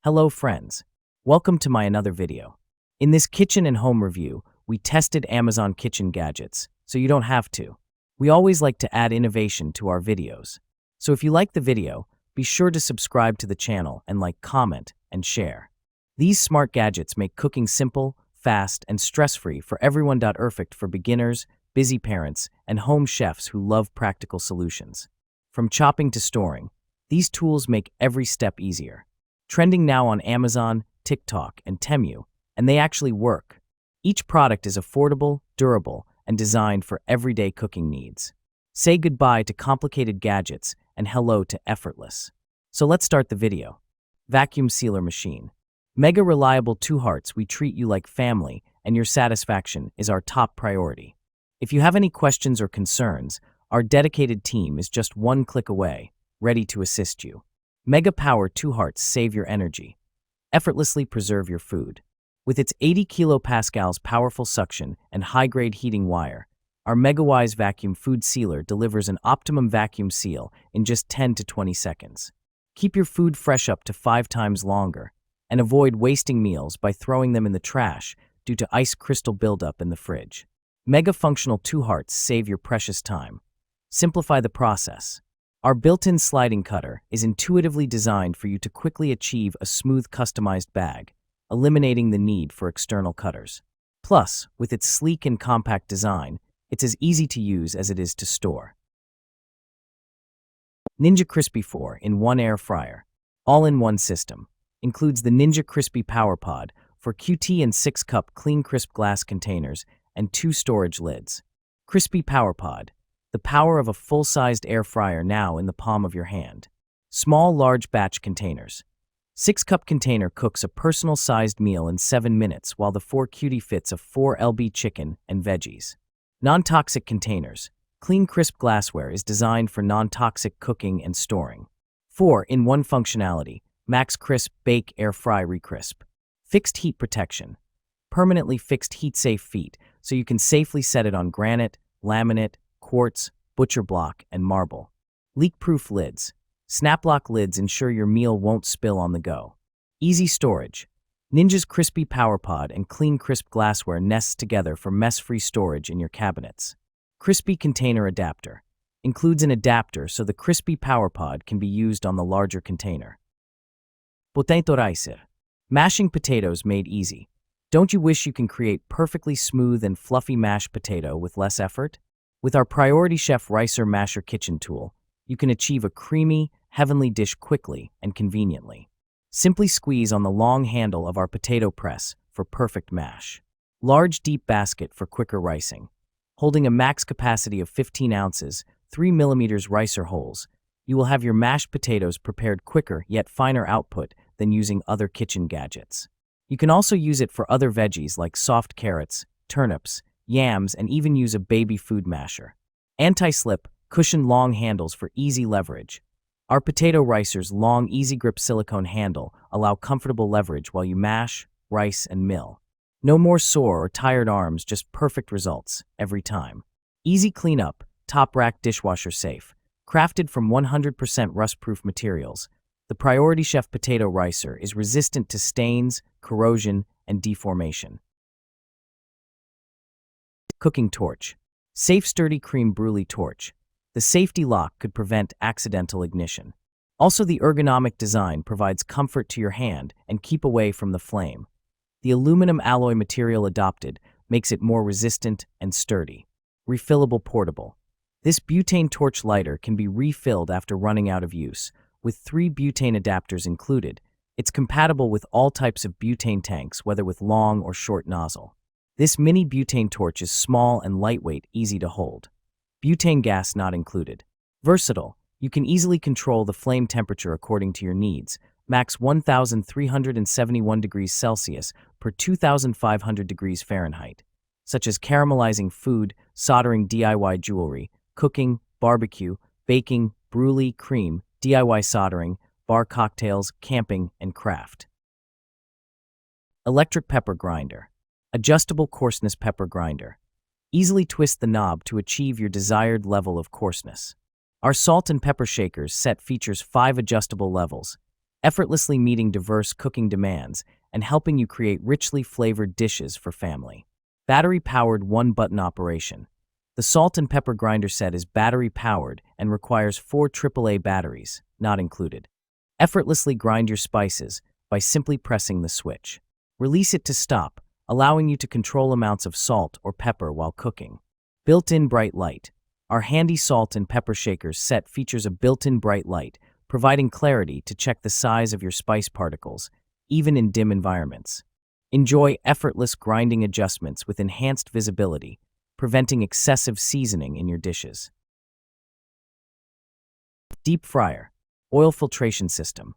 Hello friends, welcome to my another video. In this kitchen and home review, we tested Amazon kitchen gadgets, so you don't have to. We always like to add innovation to our videos. So if you like the video, be sure to subscribe to the channel and comment, and share. These smart gadgets make cooking simple, fast, and stress-free for everyone. Perfect for beginners, busy parents, and home chefs who love practical solutions. From chopping to storing, these tools make every step easier. Trending now on Amazon, TikTok, and Temu, and they actually work. Each product is affordable, durable, and designed for everyday cooking needs. Say goodbye to complicated gadgets and hello to effortless. So let's start the video. Vacuum sealer machine. Mega reliable 2 hearts. We treat you like family, and your satisfaction is our top priority. If you have any questions or concerns, our dedicated team is just one click away, ready to assist you. Mega Power 2 hearts. Save your energy. Effortlessly preserve your food. With its 80 kilopascals powerful suction and high-grade heating wire, our MegaWise vacuum food sealer delivers an optimum vacuum seal in just 10 to 20 seconds. Keep your food fresh up to 5 times longer, and avoid wasting meals by throwing them in the trash due to ice crystal buildup in the fridge. Mega Functional 2 hearts. Save your precious time. Simplify the process. Our built-in sliding cutter is intuitively designed for you to quickly achieve a smooth customized bag, eliminating the need for external cutters. Plus, with its sleek and compact design, it's as easy to use as it is to store. Ninja Crispy 4-in-1 Air Fryer. All-in-one system. Includes the Ninja Crispy Power Pod for QT and 6-cup clean crisp glass containers and 2 storage lids. Crispy Power Pod. The power of a full-sized air fryer now in the palm of your hand. Small large batch containers. 6-cup container cooks a personal-sized meal in 7 minutes while the 4 cutie fits of 4 lb chicken and veggies. Non-toxic containers. Clean crisp glassware is designed for non-toxic cooking and storing. 4-in-1 functionality. Max Crisp Bake Air Fry Recrisp. Fixed heat protection. Permanently fixed heat-safe feet so you can safely set it on granite, laminate, quartz, butcher block, and marble. Leak-proof lids. Snap-lock lids ensure your meal won't spill on the go. Easy storage. Ninja's Crispy Power Pod and clean crisp glassware nests together for mess-free storage in your cabinets. Crispy Container Adapter. Includes an adapter so the Crispy Power Pod can be used on the larger container. Potato Ricer. Mashing potatoes made easy. Don't you wish you can create perfectly smooth and fluffy mashed potato with less effort? With our Priority Chef Ricer Masher kitchen tool, you can achieve a creamy, heavenly dish quickly and conveniently. Simply squeeze on the long handle of our potato press for perfect mash. Large deep basket for quicker ricing. Holding a max capacity of 15 ounces, 3 mm ricer holes, you will have your mashed potatoes prepared quicker yet finer output than using other kitchen gadgets. You can also use it for other veggies like soft carrots, turnips, yams, and even use a baby food masher. Anti-slip, cushioned long handles for easy leverage. Our potato ricer's long, easy grip silicone handle allow comfortable leverage while you mash, rice, and mill. No more sore or tired arms, just perfect results every time. Easy cleanup, top rack dishwasher safe. Crafted from 100% rust-proof materials, the Priority Chef Potato Ricer is resistant to stains, corrosion, and deformation. Cooking torch. Safe sturdy creme brulee torch. The safety lock could prevent accidental ignition. Also, the ergonomic design provides comfort to your hand and keep away from the flame. The aluminum alloy material adopted makes it more resistant and sturdy. Refillable portable. This butane torch lighter can be refilled after running out of use. With 3 butane adapters included, it's compatible with all types of butane tanks, whether with long or short nozzle. This mini butane torch is small and lightweight, easy to hold. Butane gas not included. Versatile. You can easily control the flame temperature according to your needs. Max 1,371 degrees Celsius per 2,500 degrees Fahrenheit. Such as caramelizing food, soldering DIY jewelry, cooking, barbecue, baking, brulee, cream, DIY soldering, bar cocktails, camping, and craft. Electric pepper grinder. Adjustable coarseness pepper grinder. Easily twist the knob to achieve your desired level of coarseness. Our salt and pepper shakers set features 5 adjustable levels, effortlessly meeting diverse cooking demands and helping you create richly flavored dishes for family. Battery-powered one-button operation. The salt and pepper grinder set is battery-powered and requires 4 AAA batteries, not included. Effortlessly grind your spices by simply pressing the switch. Release it to stop, allowing you to control amounts of salt or pepper while cooking. Built-in bright light. Our handy salt and pepper shakers set features a built-in bright light, providing clarity to check the size of your spice particles, even in dim environments. Enjoy effortless grinding adjustments with enhanced visibility, preventing excessive seasoning in your dishes. Deep fryer. Oil filtration system.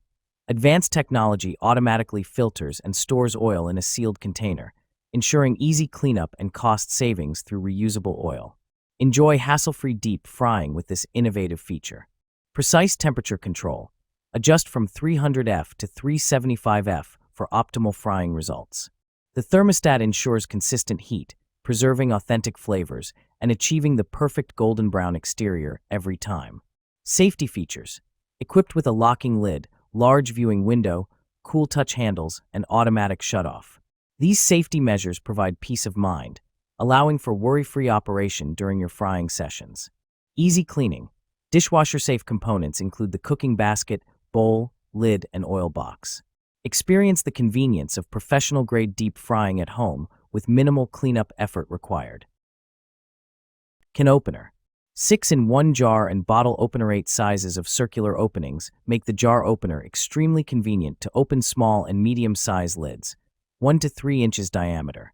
Advanced technology automatically filters and stores oil in a sealed container, ensuring easy cleanup and cost savings through reusable oil. Enjoy hassle-free deep frying with this innovative feature. Precise temperature control. Adjust from 300°F to 375°F for optimal frying results. The thermostat ensures consistent heat, preserving authentic flavors and achieving the perfect golden brown exterior every time. Safety features. Equipped with a locking lid, large viewing window, cool touch handles, and automatic shutoff. These safety measures provide peace of mind, allowing for worry-free operation during your frying sessions. Easy cleaning. Dishwasher-safe components include the cooking basket, bowl, lid, and oil box. Experience the convenience of professional-grade deep frying at home with minimal cleanup effort required. Can opener. 6-in-1 jar and bottle opener. 8 sizes of circular openings make the jar opener extremely convenient to open small and medium-sized lids, 1 to 3 inches diameter.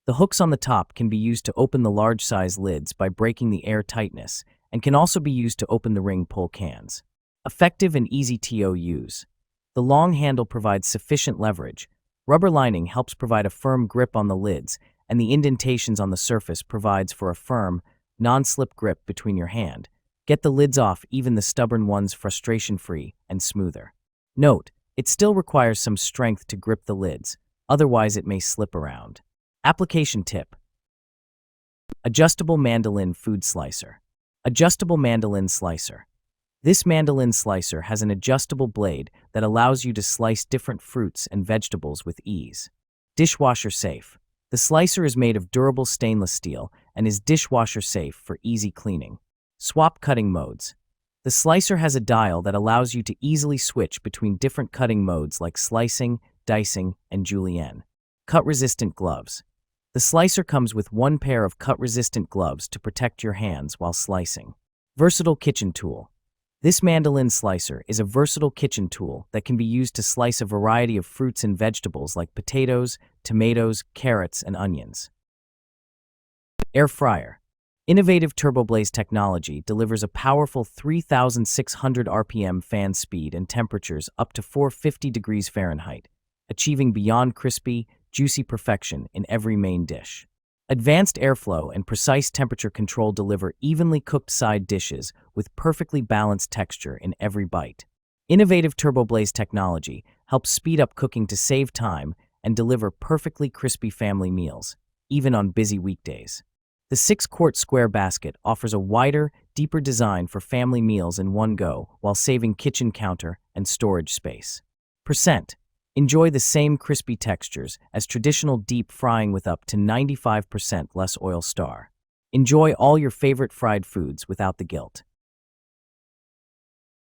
The hooks on the top can be used to open the large-size lids by breaking the air tightness and can also be used to open the ring pull cans. Effective and easy to use. The long handle provides sufficient leverage. Rubber lining helps provide a firm grip on the lids, and the indentations on the surface provides for a firm, non-slip grip between your hand. Get the lids off, even the stubborn ones, frustration-free and smoother. Note, it still requires some strength to grip the lids, otherwise it may slip around. Application tip. Adjustable mandolin food slicer. Adjustable mandolin slicer. This mandolin slicer has an adjustable blade that allows you to slice different fruits and vegetables with ease. Dishwasher safe. The slicer is made of durable stainless steel and is dishwasher safe for easy cleaning. Swap cutting modes. The slicer has a dial that allows you to easily switch between different cutting modes like slicing, dicing, and julienne. Cut-resistant gloves. The slicer comes with 1 pair of cut-resistant gloves to protect your hands while slicing. Versatile kitchen tool. This mandolin slicer is a versatile kitchen tool that can be used to slice a variety of fruits and vegetables like potatoes, tomatoes, carrots, and onions. Air fryer. Innovative TurboBlaze technology delivers a powerful 3,600 RPM fan speed and temperatures up to 450 degrees Fahrenheit, achieving beyond crispy, juicy perfection in every main dish. Advanced airflow and precise temperature control deliver evenly cooked side dishes with perfectly balanced texture in every bite. Innovative TurboBlaze technology helps speed up cooking to save time and deliver perfectly crispy family meals, even on busy weekdays. The 6-quart square basket offers a wider, deeper design for family meals in one go while saving kitchen counter and storage space. Percent. Enjoy the same crispy textures as traditional deep frying with up to 95% less oil. Enjoy all your favorite fried foods without the guilt.